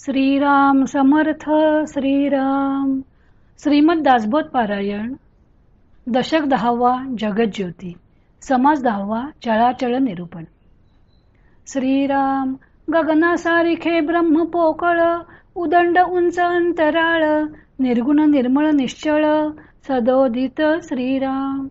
श्रीराम समर्थ श्रीराम. श्रीमद दासबोध पारायण दशक 10वा जगज्योती समास 10वा चळाचळ निरूपण. श्रीराम गगनासारिखे ब्रह्म पोकळ उदंड उंच अंतराळ निर्गुण निर्मळ निश्चळ सदोदित श्रीराम.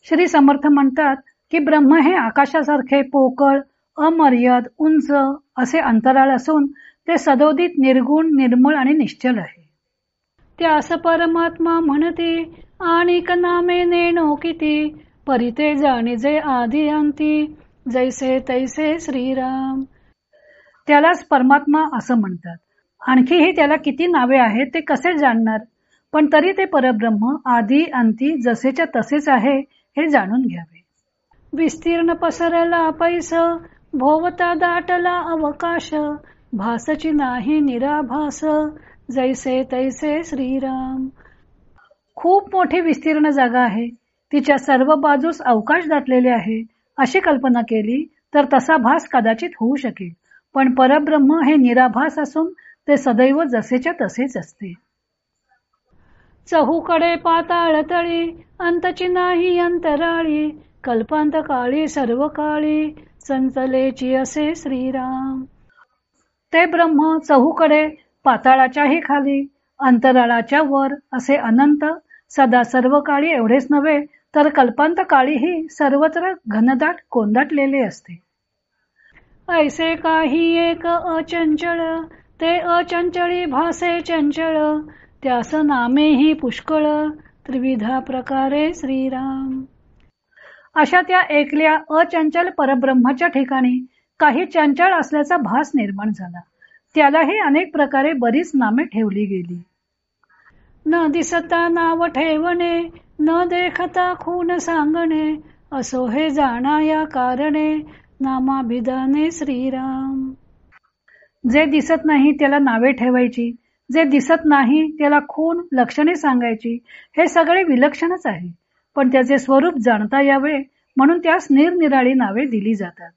श्री समर्थ म्हणतात की ब्रह्म हे आकाशासारखे पोकळ अमर्याद उंच असे अंतराळ असून ते सदोदित निर्गुण निर्मळ आणि निश्चल आहे. त्यास परमात्मा म्हणती आणिक नामे नेणो किती परिते जाणीजे आधी अंती जैसे तैसे श्रीराम. त्यालाच परमात्मा असं म्हणतात. आणखीही त्याला किती नावे आहेत ते कसे जाणणार, पण तरी ते परब्रह्म आधी अंती जसेच्या तसेच आहे हे जाणून घ्यावे. विस्तीर्ण पसरला पैस भोवता दाटला अवकाश भासची नाही निराभास जैसे तैसे श्रीराम. खूप मोठी विस्तीर्ण जागा आहे, तिच्या सर्व बाजूस अवकाश दाटलेले आहे अशी कल्पना केली तर तसा भास कदाचित होऊ शकेल, पण परब्रह्म हे निराभास असून ते सदैव जसेच्या तसेच असते. चहूकडे पाताळ तळी अंतची नाही अंतराळी कल्पांत काळी सर्व काळी चंचलेची असे श्रीराम. ते ब्रह्म चहूकडे पाताळाच्याही खाली अंतराळाच्या वर असे अनंत सदा सर्व काळी एवढेच नव्हे तर कल्पांत काळीही सर्वत्र घनदाट कोंदाटलेले असते. ऐसे काही एक अचंचळ ते अचंचळी भासे चंचळ त्यास नामेही पुष्कळ त्रिविधा प्रकारे श्रीराम. अशा त्या एकल्या अचंचल परब्रह्माच्या ठिकाणी काही चंचळ असल्याचा भास निर्माण झाला. त्यालाही अनेक प्रकारे बरीच नामे ठेवली गेली. न दिसता नाव ठेवणे न देखता खून सांगणे असो हे जाणा या कारणे नामाभिधाने श्रीराम. जे दिसत नाही त्याला नावे ठेवायची, जे दिसत नाही त्याला खून लक्षणे सांगायची, हे सगळे विलक्षणच आहे, पण त्याचे स्वरूप जाणता यावे म्हणून त्यास निरनिराळी नावे दिली जातात.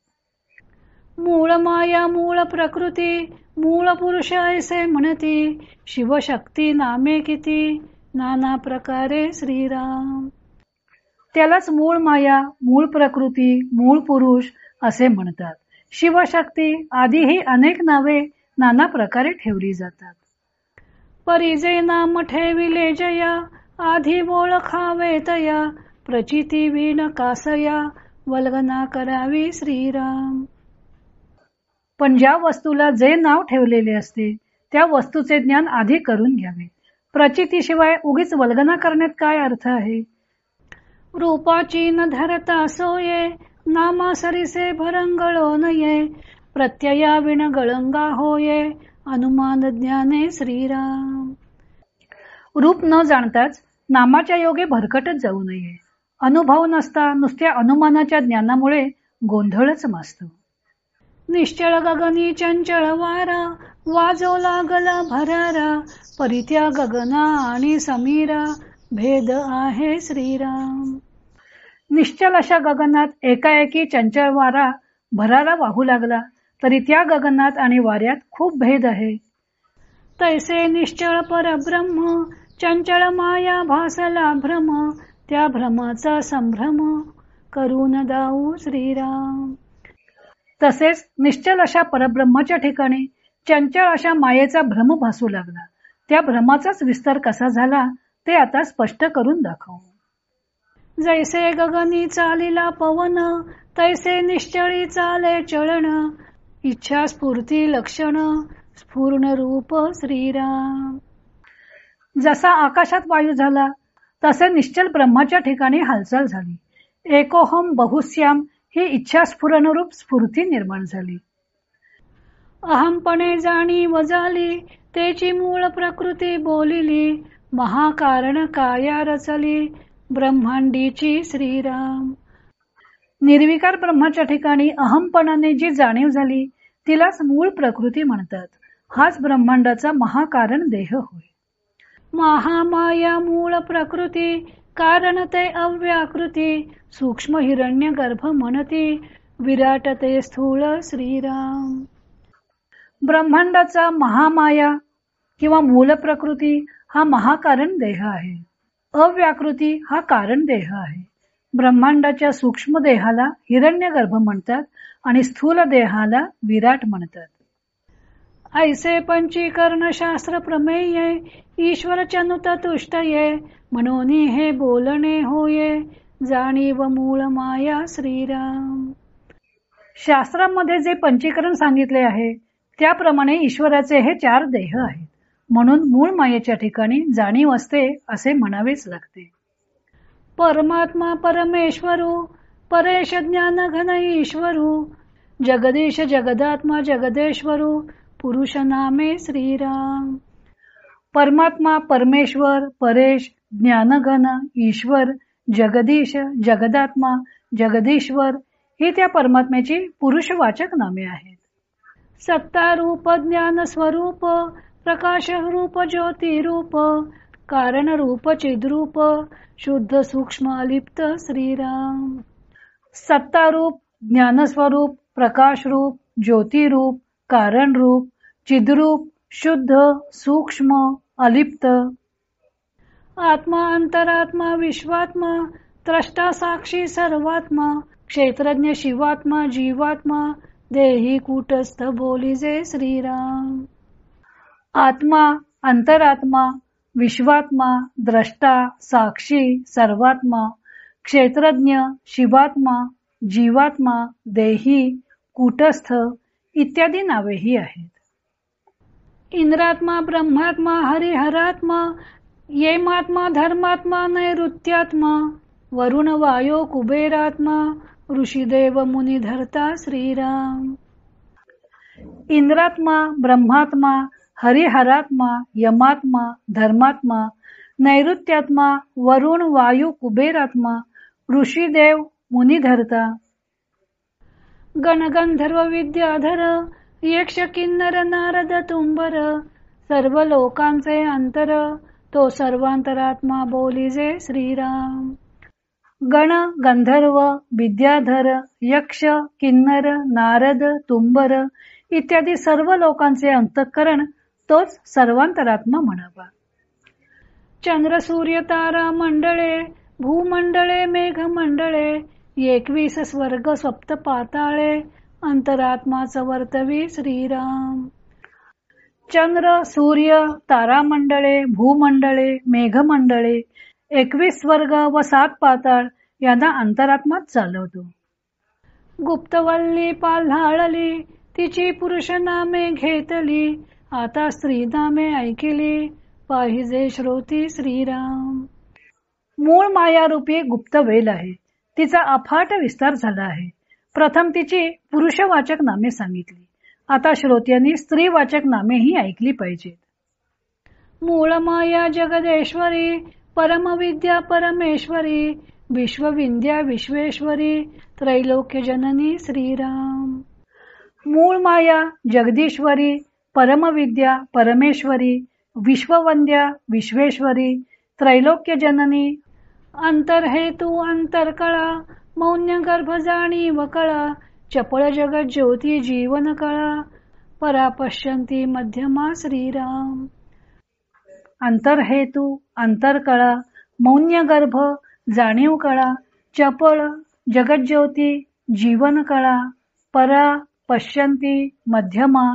मूळ माया मूळ प्रकृती मूळ पुरुष ऐसे म्हणती शिवशक्ती नामे किती नाना प्रकारे श्रीराम. त्यालाच मूळ माया मूळ प्रकृती मूळ पुरुष असे म्हणतात. शिवशक्ती आदी ही अनेक नावे नाना प्रकारे ठेवली जातात. परिजे नाम ठेविले जया आधी ओळखावे तया प्रचिती विण कासया वल्गना करावी श्रीराम. पण ज्या वस्तूला जे नाव ठेवलेले असते त्या वस्तूचे ज्ञान आधी करून घ्यावे. प्रचितीशिवाय उगीच वल्गना करण्यात काय अर्थ आहे. रूपाची न धरता सोये नामा सरिसे भरंगळो नये प्रत्यया विण गळंगा होये अनुमान ज्ञाने श्रीराम. रूप न जाणताच नामाच्या योगे भरकटत जाऊ नये. अनुभव नसता नुसत्या अनुमानाच्या ज्ञानामुळे गोंधळच माजतो. निश्चळ गगनी चंचळ वारा वाजो लागला भरारा परित्या गगना आणि समीरा भेद आहे श्रीराम. निश्चल अशा गगनात एकाएकी चंचळ वारा भरारा वाहू लागला तरी त्या गगनात आणि वाऱ्यात खूप भेद आहे. तैसे निश्चळ परब्रह्म चंचळ माया भासला भ्रम त्या भ्रमाचा संभ्रम करून दाऊ श्रीराम. तसेच निश्चल अशा परब्रह्माच्या ठिकाणी चंचळ अशा मायेचा भ्रम भासू लागला. त्या भ्रमाचाच विस्तार कसा झाला ते आता स्पष्ट करून दाखवू. जैसे गगनी चालिला पवन तैसे निश्चळी चाले चळण इच्छा स्फूर्ती लक्षण स्फूर्ण रूप श्रीराम. जसा आकाशात वायू झाला तसे निश्चल ब्रह्माच्या ठिकाणी हालचाल झाली. एकोहम बहुश्याम ही इच्छा स्फुरणरूप स्फूर्ती निर्माण झाली. अहमपणे जाणी वजाली तेची मूळ प्रकृती बोलिली महाकारण काया रचली ब्रह्मांडीची श्रीराम. निर्विकार ब्रह्माच्या ठिकाणी अहमपणाने जी जाणीव झाली तिलाच मूळ प्रकृती म्हणतात. हाच ब्रह्मांडाचा महाकारण देह होय. महामाया मूळ प्रकृती कारण ते अव्याकृती सूक्ष्म हिरण्य गर्भ म्हणती विराट ते स्थूळ श्रीराम. ब्रह्मांडाचा महामाया किंवा मूल प्रकृती हा महाकारण देह आहे. अव्याकृती हा कारण देह आहे. ब्रह्मांडाच्या सूक्ष्म देहाला हिरण्यगर्भ म्हणतात आणि स्थूल देहाला विराट म्हणतात. ऐसे पंचीकरण शास्त्र प्रमेय ईश्वर चनुत तुष्टये म्हणून हे बोलणे होये जाणीव मूळ माया श्रीराम. शास्त्रामध्ये जे पंचीकरण सांगितले आहे त्याप्रमाणे ईश्वराचे हे 4 देह आहेत. म्हणून मूळ मायेच्या ठिकाणी जाणीव असते असे म्हणावेच लागते. परमात्मा परमेश्वरू परेश ज्ञान घन ईश्वरू जगदीश जगदात्मा जगदेश्वरू पुरुष नामे श्रीराम. परमात्मा परमेश्वर परेश ज्ञानघन ईश्वर जगदीश जगदात्मा जगदीश्वर ही त्या परमात्म्याची पुरुषवाचक नामे आहेत. सत्ता रूप ज्ञान स्वरूप प्रकाश रूप ज्योती रूप कारण रूप चिद्रूप शुद्ध सूक्ष्म अलिप्त श्रीराम. सत्ता रूप ज्ञानस्वरूप प्रकाश रूप ज्योती रूप कारण रूप चिद्रूप शुद्ध सूक्ष्म अलिप्त. आत्मा अंतरात्मा विश्वात्मा त्रष्टा साक्षी सर्वात्मा क्षेत्रज्ञ शिवात्मा जीवात्मा देही कूटस्थ बोलिजे श्रीराम. आत्मा अंतरात्मा विश्वात्मा द्रष्टा साक्षी सर्वात्मा क्षेत्रज्ञ शिवात्मा जीवात्मा देही कूटस्थ इत्यादी नावेही आहेत. इंद्रात्मा ब्रह्मात्मा हरिहरात्मा येमात्मा धर्मात्मा नैऋत्यात्मा वरुण वायो कुबेरात्मा ऋषिदेव मुनिधर्ता श्रीराम. इंद्रात्मा ब्रह्मात्मा हरिहरात्मा यमात्मा धर्मात्मा नैऋत्यात्मा वरुण वायू कुबेरात्मा ऋषिदेव मुनिधर्ता. गणगंधर्व विद्याधर यक्ष किन्नर नारद तुंबर सर्व लोकांचे अंतर तो सर्वांतरात्मा बोलिजे श्रीराम. गण गंधर्व विद्याधर यक्ष किन्नर नारद तुंबर इत्यादी सर्व लोकांचे अंतःकरण तोच सर्वांतरात्मा म्हणावा. चंद्र सूर्य तारा मंडळे भूमंडळे मेघमंडळे 21 स्वर्ग सप्त पाताळे अंतरात्माच वर्तवी श्रीराम. चंद्र सूर्य तारामंडळे भूमंडळे मेघमंडळे 21 स्वर्ग व 7 पाताळ यांना अंतरात्माच चालवतो. गुप्तवल्ली पाल्हाळली तिची पुरुष नामे घेतली आता स्त्री नामे ऐकिली पाहिजे श्रोती श्रीराम. मूळ मायारूपी गुप्त वेल आहे. तिचा अफाट विस्तार झाला आहे. प्रथम तिची पुरुषवाचक नामे सांगितली. आता श्रोत्यांनी स्त्रीवाचक नामेही ऐकली पाहिजेत. मूळ माया जगदेश्वरी परमविद्या परमेश्वरी विश्वविद्या विश्वेश्वरी त्रैलोक्य जननी श्रीराम. मूळ माया जगदीश्वरी परमविद्या परमेश्वरी विश्ववंद्या विश्वेश्वरी त्रैलोक्य जननी अंतरहेतू अंतरकळा मौन्य गर्भ जाणीव कळा चपळ जगत ज्योती जीवन कळा परापश्यंती मध्यमा श्रीराम. अंतरहेतू अंतरकळा मौन्य गर्भ जाणीव कळा चपळ जगज्योती जीवन कळा परा पश्यंती मध्यमा.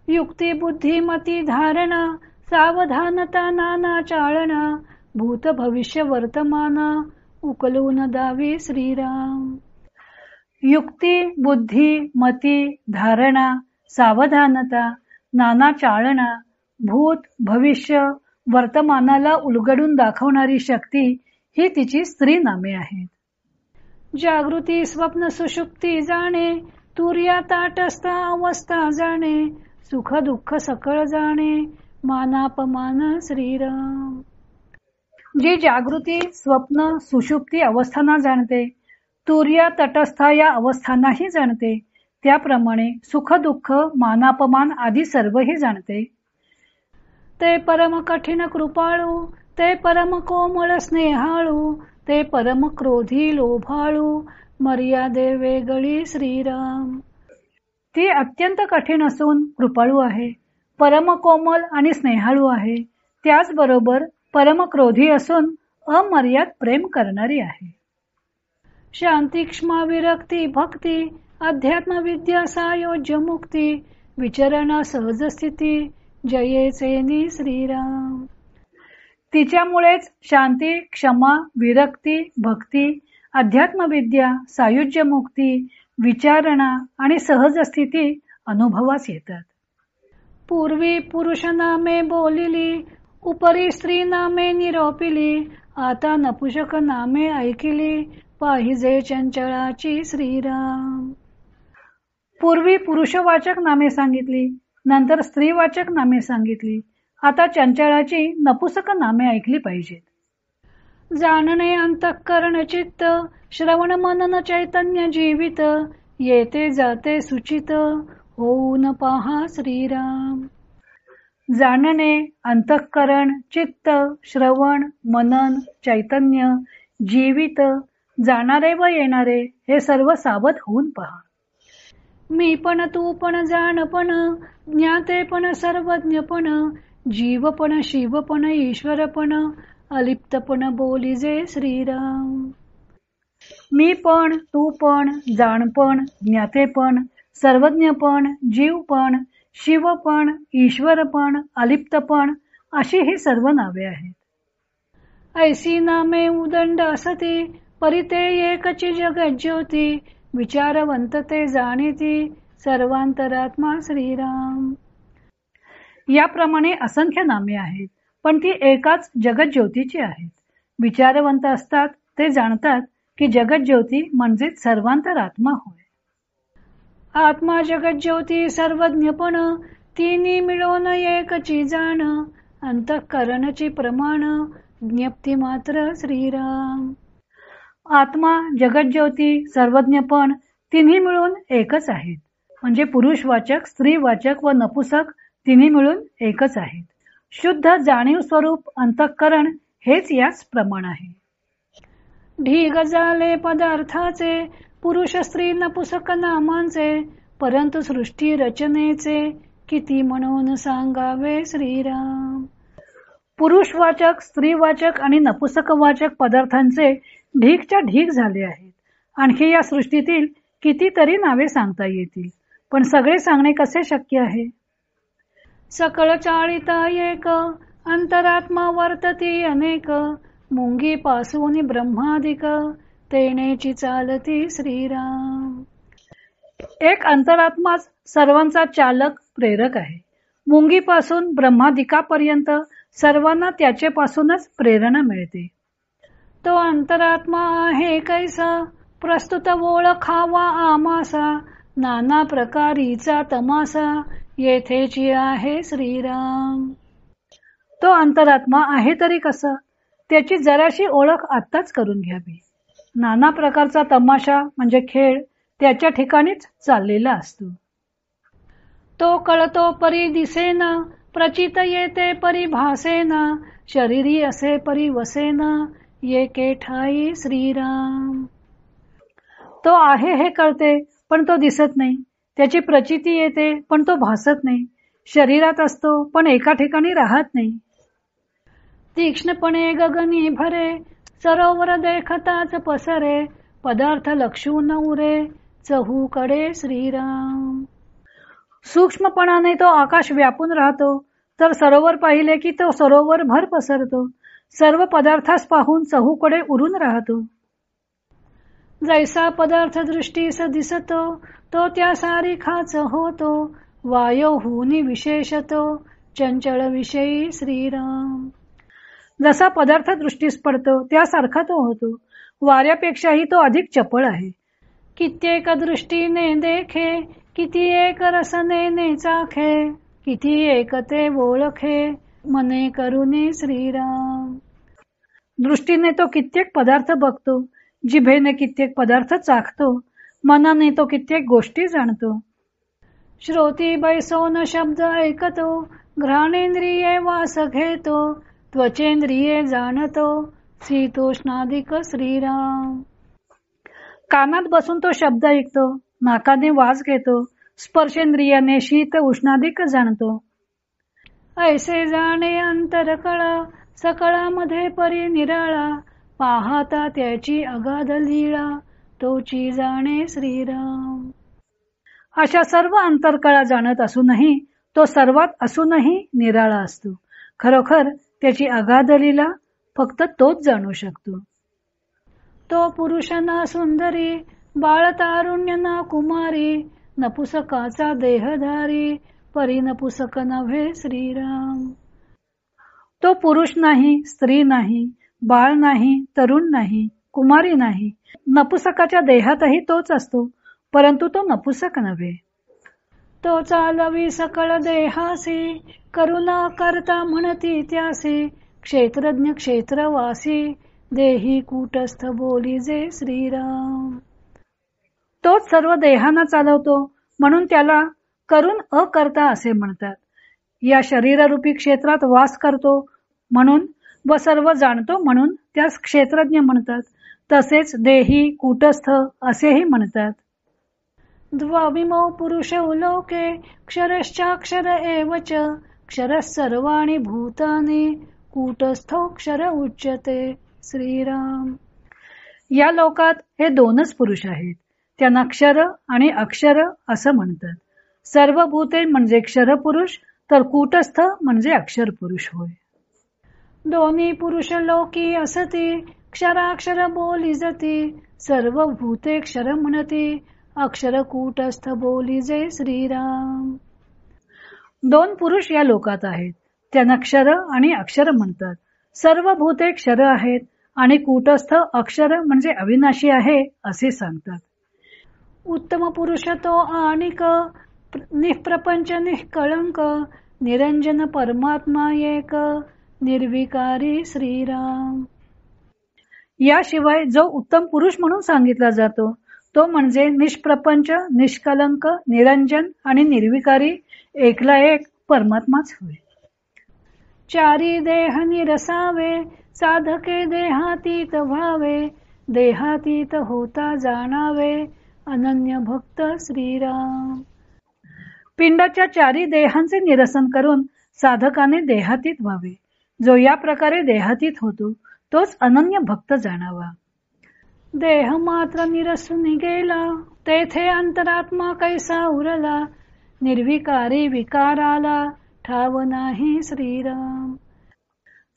युक्ती बुद्धिमती धारणा सावधानता नाना चाळणा भूत भविष्य वर्तमान उकलून दावी श्रीराम. युक्ती बुद्धी मती धारणा सावधानता नाना चाळणा भूत भविष्य वर्तमानाला उलगडून दाखवणारी शक्ती ही तिची स्त्री नामे आहेत. जागृती स्वप्न सुषुप्ती जाणे तुर्या ताटस्था अवस्था जाणे सुख दुःख सकळ जाणे मानापमान श्रीराम. जी जागृती स्वप्न सुषुप्ती अवस्थांना जाणते तुर्या तटस्था या अवस्थांनाही जाणते त्याप्रमाणे सुख दुःख मानापमान आदी सर्वही जाणते. ते परम कठीण कृपाळू ते परम कोमळ स्नेहाळू ते परम क्रोधी लोभाळू मर्यादे वेगळी श्रीराम. ती अत्यंत कठीण असून कृपाळू आहे, परम कोमल आणि स्नेहाळू आहे. त्याचबरोबर परम क्रोधी असून अमर्याद प्रेम करणारी आहे. शांती, क्षमा, विरक्ती, भक्ती, अध्यात्म विद्या, सायोज्य, मुक्ती, विचरण, सहज स्थिती, जयेचे श्रीराम. तिच्यामुळेच शांती, क्षमा, विरक्ती, भक्ती, अध्यात्मविद्या, सायुज्य मुक्ती, विचारणा आणि सहज स्थिती अनुभवास येतात. पूर्वी पुरुष नामे बोलिली, उपरी स्त्री नामे निरोपिली, आता नपुषक नामे ऐकिली, पाहिजे चंचळाची श्रीराम. पूर्वी पुरुषवाचक नामे सांगितली, नंतर स्त्रीवाचक नामे सांगितली, आता चंचळाची नपुसक नामे ऐकली पाहिजेत. जाणणे अंतःकरण चित्त, श्रवण मनन चैतन्य जीवित, येते जाते सुचित, होऊन पहा श्रीराम. जाणणे अंतःकरण चित्त, श्रवण मनन चैतन्य जीवित, जाणारे व येणारे हे सर्व सावध होऊन पहा. मी पण, तू पण, जाण पण, ज्ञाते पण, सर्वज्ञ पण, जीव पण, शिव पण, ईश्वर पण, अलिप्त पण, बोलिजे श्रीराम. मी पण, तू पण, जाण पण, ज्ञाते पण, सर्वज्ञ पण, जीव पण, शिव पण, ईश्वर पण, अलिप्त पण, अशी ही सर्व नावे आहेत. ऐसी नामे उदंड असती, परिते एकची जगज्योती, विचारवंत ते जाणीती, सर्वांतरात्मा श्रीराम. याप्रमाणे असंख्य नामे आहेत, पण ती एकाच जगज्योतीची आहेत. विचारवंत असतात ते जाणतात की जगज्योती म्हणजे सर्वांतरात्मा होय. आत्मा जगज्योती सर्वज्ञपण, तिन्ही मिळून एकची जाण, अंतःकरणची प्रमाण, ज्ञप्ती मात्र श्रीराम. आत्मा जगज्योती सर्वज्ञपण तिन्ही मिळून एकच आहेत, म्हणजे पुरुषवाचक, स्त्रीवाचक व नपुसक तिन्ही मिळून एकच आहेत. शुद्ध जाणीव स्वरूप अंतःकरण हेच याच प्रमाण आहे. ढीग झाले पदार्थाचे, पुरुष स्त्री नपुसक नामांचे, परंतु सृष्टी रचनेचे, किती म्हणून सांगावे श्रीराम. पुरुषवाचक, स्त्रीवाचक आणि नपुसकवाचक पदार्थांचे ढीगच्या ढीग झाले आहेत. आणखी या सृष्टीतील कितीतरी नावे सांगता येतील, पण सगळे सांगणे कसे शक्य आहे. सकळ चाळिता एक, अंतरात्मा वर्तती अनेक, मुंगी पासून ब्रह्मादिक, तेनेची चालती श्रीराम. एक अंतरात्माच सर्वांचा चालक प्रेरक आहे. मुंगीपासून ब्रह्मादिकापर्यंत सर्वांना त्याचेपासूनच प्रेरणा मिळते. तो अंतरात्मा आहे कैसा, प्रस्तुत ओळखावा आमासा, नाना प्रकारीचा तमासा, येथेची आहे श्रीराम. तो अंतरात्मा आहे तरी कसा, त्याची जराशी ओळख आत्ताच करून घ्यावी. नाना प्रकारचा तमाशा म्हणजे खेळ त्याच्या ठिकाणीच चाललेला असतो. तो कळतो परी दिसेना, प्रचित येते परी भासेना, शरीरी असे परी वसेना, येके ठाई श्रीराम. तो आहे हे कळते पण तो दिसत नाही, त्याची प्रचिती येते पण तो भासत नाही, शरीरात असतो पण एका ठिकाणी राहत नाही. तीक्ष्णपणे गगनी भरे, सरोवर देखताच पसरे, पदार्थ लक्षून उरे, चहूकडे श्रीराम. सूक्ष्मपणाने तो आकाश व्यापून राहतो, तर सरोवर पाहिले की तो सरोवर भर पसरतो, सर्व पदार्थास पाहून चहूकडे उरून राहतो. जैसा पदार्थ दृष्टीस दिसतो, तो त्या सारिखाच होतो, वायो हुनी विशेषतो, चंचळ विषयी श्रीराम. जसा पदार्थ दृष्टीस पडतो त्यासारखा तो होतो, वाऱ्यापेक्षाही तो अधिक चपळ आहे. कित्येक दृष्टीने देखे, किती एक रसने चाखे, किती एक ते ओळखे, मने करुणे श्रीराम. दृष्टीने तो कित्येक पदार्थ बघतो, जिभेने कित्येक पदार्थ चाखतो, मनाने तो कित्येक गोष्टी जाणतो. श्रोती बैसोन शब्द ऐकतो, घ्राणेंद्रिये वास घेतो, त्वचेंद्रिये जाणतो, शीतोष्णाधिक श्रीराम. कानात बसून तो शब्द ऐकतो, नाकाने वास घेतो, स्पर्शेंद्रियाने शीत उष्णाधिक जाणतो. ऐसे जाणे अंतरकळा सकळामध्ये परी निराळा, पाहता त्याची अगाध लीळा तोची जाणे श्रीराम. अशा सर्व अंतरकळा जाणत असूनही तो सर्वात असूनही निराळा असतो. खरोखर त्याची अगाध लीला फक्त तोच जाणू शकतो. तो पुरुष ना सुंदरी, बाळ तारुण्य ना कुमारी, नपुसकाचा देहधारी परी नपुसक नव्हे श्रीराम. तो पुरुष नाही, स्त्री नाही, बाळ नाही, तरुण नाही, कुमारी नाही. नपुसकाच्या देहातही तोच असतो, परंतु तो नपुसक नव्हे. तो चालवी सकळ देहासी, करुणा करता म्हणती त्यासी, क्षेत्रज्ञ क्षेत्रवासी देही कूटस्थ बोली जे श्रीराम. तोच सर्व देहांना चालवतो, म्हणून त्याला करून अकर्ता असे म्हणतात. या शरीररूपी क्षेत्रात वास करतो म्हणून व सर्व जाणतो म्हणून त्यास क्षेत्रज्ञ म्हणतात. तसेच देही कूटस्थ असेही म्हणतात. द्वाविमौ पुरुष उलोके क्षरश्चाक्षर एवच, क्षरः सर्वाणि भूतानि कूटस्थोक्षर उच्यते श्रीराम. या लोकात हे दोनच पुरुष आहेत, त्यांना क्षर आणि अक्षर असं म्हणतात. सर्व भूते म्हणजे क्षर पुरुष, तर कूटस्थ म्हणजे अक्षर पुरुष होय. दोन्ही पुरुष लोकी असती, क्षराक्षर बोली जती, सर्व भूते क्षर म्हणती, अक्षर कूटस्थ बोली जे श्रीराम. दोन पुरुष या लोकात आहेत, त्यांना क्षर आणि अक्षर म्हणतात. सर्व भूते क्षर आहेत आणि कूटस्थ अक्षर म्हणजे अविनाशी आहे असे सांगतात. उत्तम पुरुष तो आणिक, निष्प्रपंच निष्कळंक, निरंजन परमात्मा एक, निर्विकारी श्रीराम. याशिवाय जो उत्तम पुरुष म्हणून सांगितला जातो तो म्हणजे निष्प्रपंच, निष्कलंक, निरंजन आणि निर्विकारी एकला एक परमात्माच होय. चारी देह निरसावे, साधके देहातीत व्हावे, देहातीत होता जाणावे, अनन्य भक्त श्रीराम. पिंडाच्या चारी देहांचे निरसन करून साधकाने देहातीत व्हावे. जो या प्रकारे देहातीत होतो तोच अनन्य भक्त जाणावा. देह मात्र निरसून गेला, तेथे अंतरात्मा कैसा उरला, निर्विकारी विकाराला ठाव नाही श्रीराम.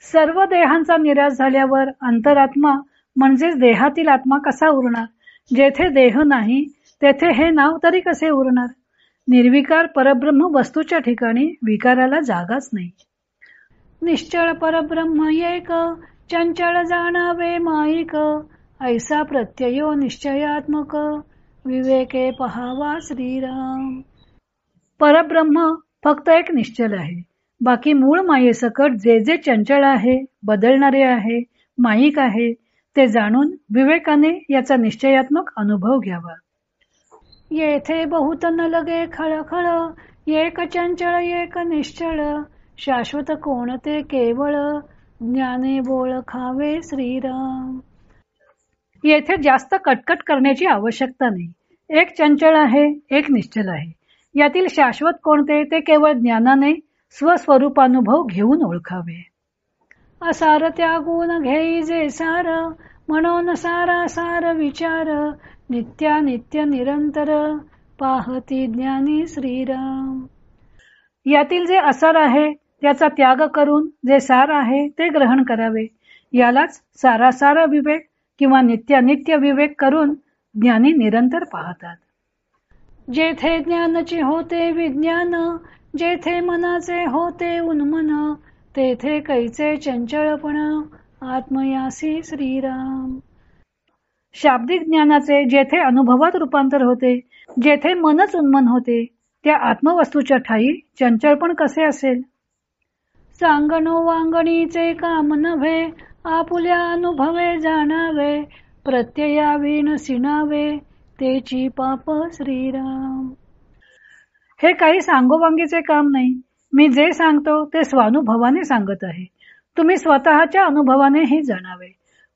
सर्व देहांचा निराश झाल्यावर अंतरात्मा म्हणजेच देहातील आत्मा कसा उरणार. जेथे देह नाही तेथे हे नाव तरी कसे उरणार. निर्विकार परब्रह्म वस्तूच्या ठिकाणी विकाराला जागाच नाही. निश्चळ परब्रह्म एक, चंचळ जाणावे माईक, ऐसा प्रत्ययो निश्चयात्मक, विवेके पहावा श्रीराम. परब्रह्म फक्त एक निश्चल आहे. बाकी मूळ मायेसकट जे जे चंचळ आहे, बदलणारे आहे, माईक आहे, ते जाणून विवेकाने याचा निश्चयात्मक अनुभव घ्यावा. येथे बहुत न लगे खळखळ, एक चंचळ एक निश्चळ, शाश्वत कोणते केवळ, ज्ञाने ओळखावे श्रीराम. येथे जास्त कटकट करण्याची आवश्यकता नाही. एक चंचळ आहे, एक निश्चल आहे. यातील शाश्वत कोणते ते केवळ ज्ञानाने स्वस्वरूपानुभव घेऊन ओळखावे. असार त्यागून घेई जे सार, म्हणून सारा सार विचार, नित्या नित्य निरंतर, पाहती ज्ञानी श्रीराम. यातील जे असार आहे त्याचा त्याग करून जे सार आहे ते ग्रहण करावे. यालाच सारासार विवेक किंवा नित्यानित्य विवेक करून ज्ञानी निरंतर पाहतात. जेथे ज्ञानाचे होते विज्ञान, जेथे मनाचे होते उन्मन, तेथे कैचे चंचळपण, आत्मयासी श्रीराम. शाब्दिक ज्ञानाचे जेथे अनुभवात रूपांतर होते, जेथे मनच उन्मन होते, त्या आत्मवस्तूच्या ठाई चंचळपण कसे असेल. सांगणो वांगणीचे काम नव्हे, आपुल्या अनुभवे जाणावे, प्रत्यया विण सिणावे, तेची पाप श्रीराम. हे काही सांगोवांगीचे काम नाही. मी जे सांगतो ते स्वानुभवाने सांगत आहे. तुम्ही स्वतःच्या अनुभवाने हे जाणावे.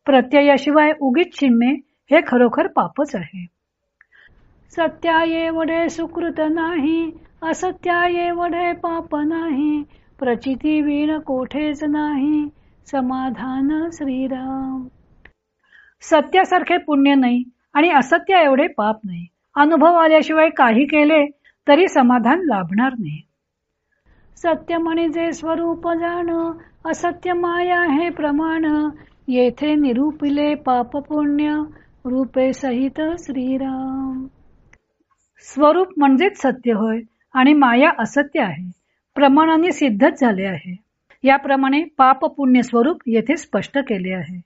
प्रत्ययाशिवाय उगीच शिणणे हे खरोखर पापच आहे. सत्याये वडे सुकृत नाही, असत्याये वडे पाप नाही, प्रचिती विण कोठेच नाही, समाधान श्रीराम. सत्यासारखे पुण्य नाही आणि असत्य एवढे पाप नाही. अनुभव आल्याशिवाय काही केले तरी समाधान लाभणार नाही. सत्य म्हणजे स्वरूप जाण, असत्य माया हे प्रमाण, येथे निरूपिले पाप पुण्य, रूपे सहित श्रीराम. स्वरूप म्हणजेच सत्य होय आणि माया असत्य आहे, प्रमाणाने सिद्धच झाले आहे. याप्रमाणे पाप पुण्य स्वरूप येथे स्पष्ट केले आहे.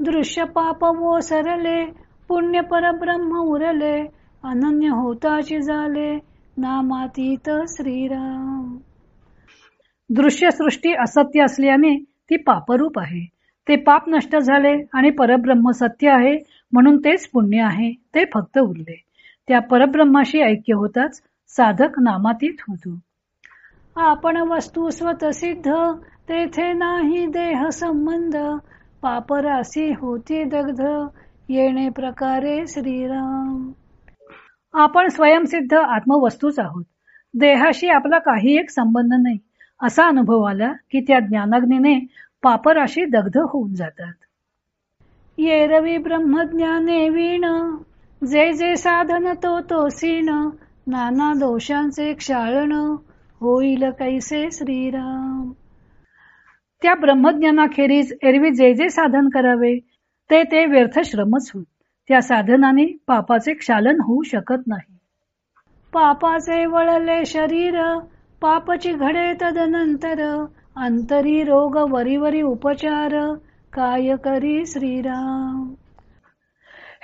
दृश्य पाप वो सरले, पुण्य परब्रह्म उरले, अनन्य होताची झाले, नामातीत श्रीराम. दृश्य सृष्टी असत्य असल्याने ती पापरूप आहे. ते पाप नष्ट झाले आणि परब्रह्म सत्य आहे म्हणून तेच पुण्य आहे, ते फक्त उरले. त्या परब्रह्माशी ऐक्य होताच साधक नामातीत होतो. आपण वस्तू स्वतसिद्ध, तेथे नाही देह संबंध, पापराशी होती दग्ध, येणे प्रकारे श्रीराम. आपण स्वयंसिद्ध आत्मवस्तूच आहोत. देहाशी आपला काही एक संबंध नाही असा अनुभव आला की त्या ज्ञानाग्नीने पापराशी दग्ध होऊन जातात. ये रवी ब्रह्मज्ञाने वीण, जे जे साधन तो तो सीण, नाना दोषांचे क्षाळन, होईल कैसे श्रीराम. त्या ब्रह्मज्ञानाखेरीज एरवी जे जे साधन करावे ते व्यर्थ श्रमच होत. त्या साधनाने पापाचे क्षालन होऊ शकत नाही. पापाचे वळले शरीर, पापची घडे तदनंतर, अंतरी रोग वरीवरी उपचार, काय करी श्रीराम.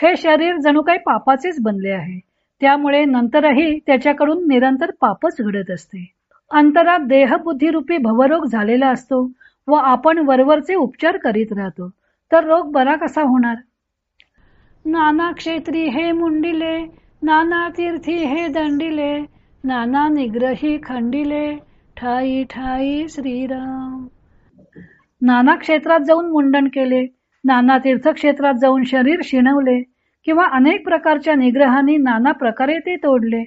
हे शरीर जणू काही पापाचेच बनले आहे, त्यामुळे नंतरही त्याच्याकडून निरंतर पापच घडत असते. अंतरात देहबुद्धिरूपी भवरोग झालेला असतो व आपण वरवरचे उपचार करीत राहतो, तर रोग बरा कसा होणार. नाना क्षेत्री हे मुंडिले, नाना तीर्थी हे दंडिले, नाना निग्रही खंडिले, ठाई ठाई श्रीराम. नाना क्षेत्रात जाऊन मुंडन केले, नाना तीर्थक्षेत्रात जाऊन शरीर शिणवले किंवा अनेक प्रकारच्या निग्रहाने नाना प्रकारे ते तोडले.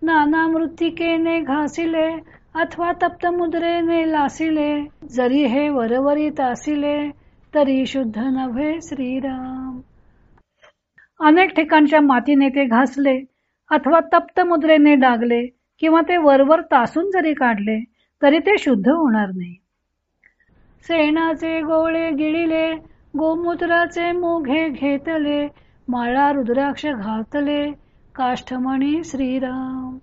नाना मृत्तिकेने घासिले अथवा तप्त मुद्रेने लासिले, जरी हे वरवरी तासिले, तरी शुद्ध नव्हे श्रीराम. अनेक ठिकाणच्या मातीने ते घासले अथवा तप्त मुद्रेने डागले किंवा ते वरवर तासून जरी काढले तरी ते शुद्ध होणार नाही. सेनाचे गोळे गिळिले, गोमूत्राचे मोघे घेतले, माळा रुद्राक्ष घातले, काष्ठमणी श्रीराम.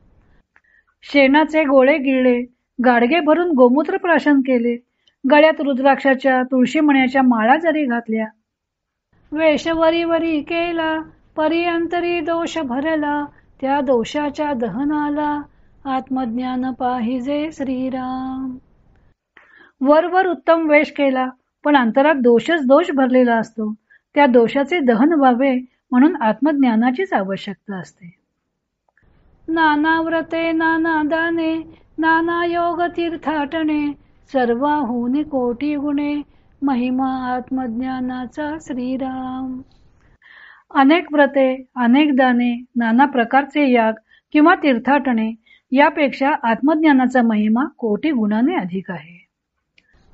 शेणाचे गोळे गिळले, गाडगे भरून गोमूत्र प्राशन केले, गळ्यात रुद्राक्षाच्या तुळशीमण्याच्या माळा जरी घातल्या, वेशवरी वरी केला, परिअंतरी दोष भरला, त्या दोषाच्या दहनाला, आत्मज्ञान पाहिजे श्रीराम. वरवर उत्तम वेश केला पण अंतरात दोषच दोष भरलेला असतो, त्या दोषाचे दहन व्हावे म्हणून आत्मज्ञानाचीच आवश्यकता असते. नाना व्रते नाना दाने, नाना योग तीर्थाटणे, सर्वाहून कोटी गुणे, महिमा आत्मज्ञानाचा श्रीराम. अनेक व्रते, अनेक दाने, नाना प्रकारचे याग किंवा तीर्थाटणे यापेक्षा आत्मज्ञानाचा महिमा कोटी गुणाने अधिक आहे.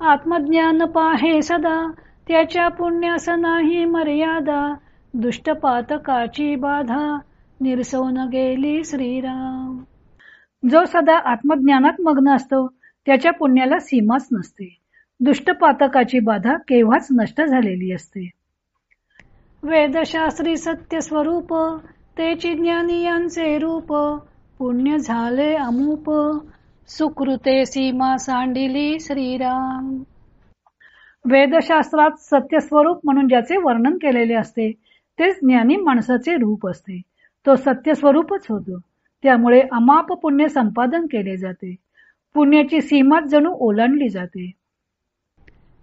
आत्मज्ञान पाहे सदा, त्याच्या पुण्यास नाही मर्यादा, दुष्टपातकाची बाधा, निरसवून गेली श्रीराम. जो सदा आत्मज्ञानात मग्न असतो त्याच्या पुण्याला सीमाच नसते. दुष्टपातकाची बाधा केव्हाच नष्ट झालेली असते. वेदशास्त्री सत्य स्वरूप, तेची ज्ञानी यांचे रूप, पुण्य झाले अमूप, सुकृते सीमा सांडिली श्रीराम. वेदशास्त्रात सत्यस्वरूप म्हणून ज्याचे वर्णन केलेले असते तेच ज्ञानी माणसाचे रूप असते. तो सत्यस्वरूपच होतो. त्यामुळे अमाप पुण्य संपादन केले जाते. पुण्याची सीमाच जणू ओलांडली जाते.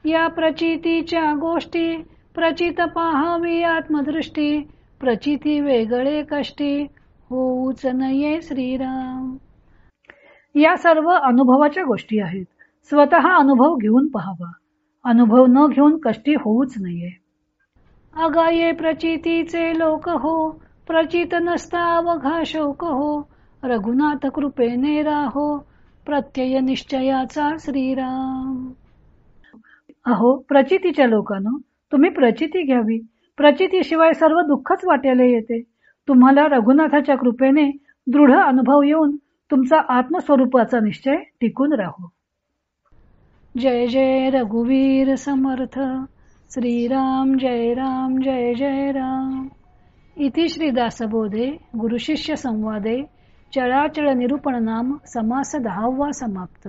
या प्रचितीच्या गोष्टी, प्रचित पाहावी आत्मदृष्टी, प्रचिती वेगळे कष्टी, होऊच नये श्रीराम. या सर्व अनुभवाच्या गोष्टी आहेत. स्वतः अनुभव घेऊन पहावा. अनुभव न घेऊन कष्टी होऊच नये. अगाये प्रचितीचे लोक हो, प्रचित नसता अवघा शोक हो, रघुनाथ कृपेने राहो, प्रत्यय निश्चयाचा श्रीराम. अहो प्रचितीच्या लोकांनो, तुम्ही प्रचिती घ्यावी. प्रचितीशिवाय सर्व दुःखच वाट्याला येते. तुम्हाला रघुनाथाच्या कृपेने दृढ अनुभव येऊन तुमचा आत्मस्वरूपाचा निश्चय टिकून राहो. जय जय रघुवीर समर्थ. श्रीराम जय राम जय जय राम. इति श्री दासबोधे गुरुशिष्य संवादे चळाचळ निरूपण नाम समास 10वा समाप्त.